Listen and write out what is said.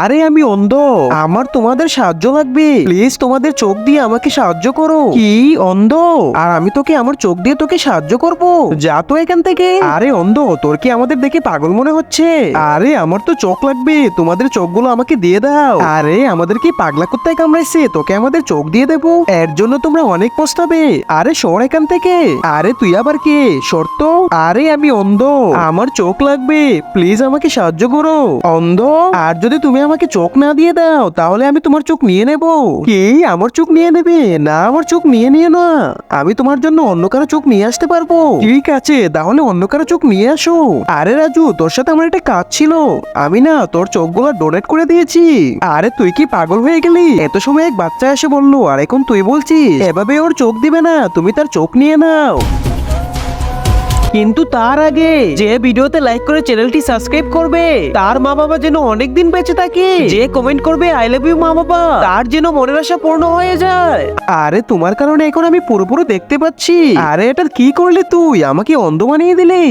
আরে আমি অন্ধ, আমার তোমাদের সাহায্য লাগবে, প্লিজ তোমাদের চোখ দিয়ে আমাকে সাহায্য করো। কি অন্ধ? আর আমি তোকে আমার চোখ দিয়ে তোকে সাহায্য করব? যা তো এখান থেকে। আরে অন্ধ, তোর কি আমাদের দেখে পাগল মনে হচ্ছে? আরে আমার তো চোখ লাগবে, তোমাদের চোখগুলো আমাকে দিয়ে দাও। আরে আমাদের কি পাগলা কুত্তায় কামড়াইছে, তোকে আমাদের চোখ দিয়ে দেবো? এর জন্য তোমরা অনেক পস্তাবে। আরে সর এখান থেকে। আরে তুই আবার কে? শর্ত? আরে আমি অন্ধ, আমার চোখ লাগবে, প্লিজ আমাকে সাহায্য করো। অন্ধ, আর যদি তুমি আমাকে চোখ না দিয়ে দাও তাহলে আমি তোমার চোখ নিয়ে নেব। কি আমার চোখ নিয়ে নেবে? না, আমার চোখ নিয়ে না, আমি তোমার জন্য অন্য কারো চোখ নিয়ে আসতে পারবো। ঠিক আছে, তাহলে অন্য কারো চোখ নিয়ে আসো। আরে রাজু, তোর সাথে আমার একটা কাজ ছিল, আমি না তোর চোখগুলো ডোনেট করে দিয়েছি। আরে তুই কি পাগল হয়ে গেলি? এত সময় এক বাচ্চা এসে বললো, আর এখন তুই বলছিস এভাবে ওর চোখ দিবে না, তুমি তার চোখ নিয়ে নাও। কিন্তু তার আগে যে ভিডিওতে লাইক করে চ্যানেলটি সাবস্ক্রাইব করবে তার মা বাবা যেন অনেকদিন বেঁচে থাকে, যে কমেন্ট করবে আই লাভ ইউ মা বাবা, তার যেন মনের আশা পূর্ণ হয়ে যায়। আরে তোমার কারণে এখন আমি পুরোপুরি দেখতে পাচ্ছি। আরে এটা কি করলি তুই? আমাকে অন্ধ বানিয়ে দিলি।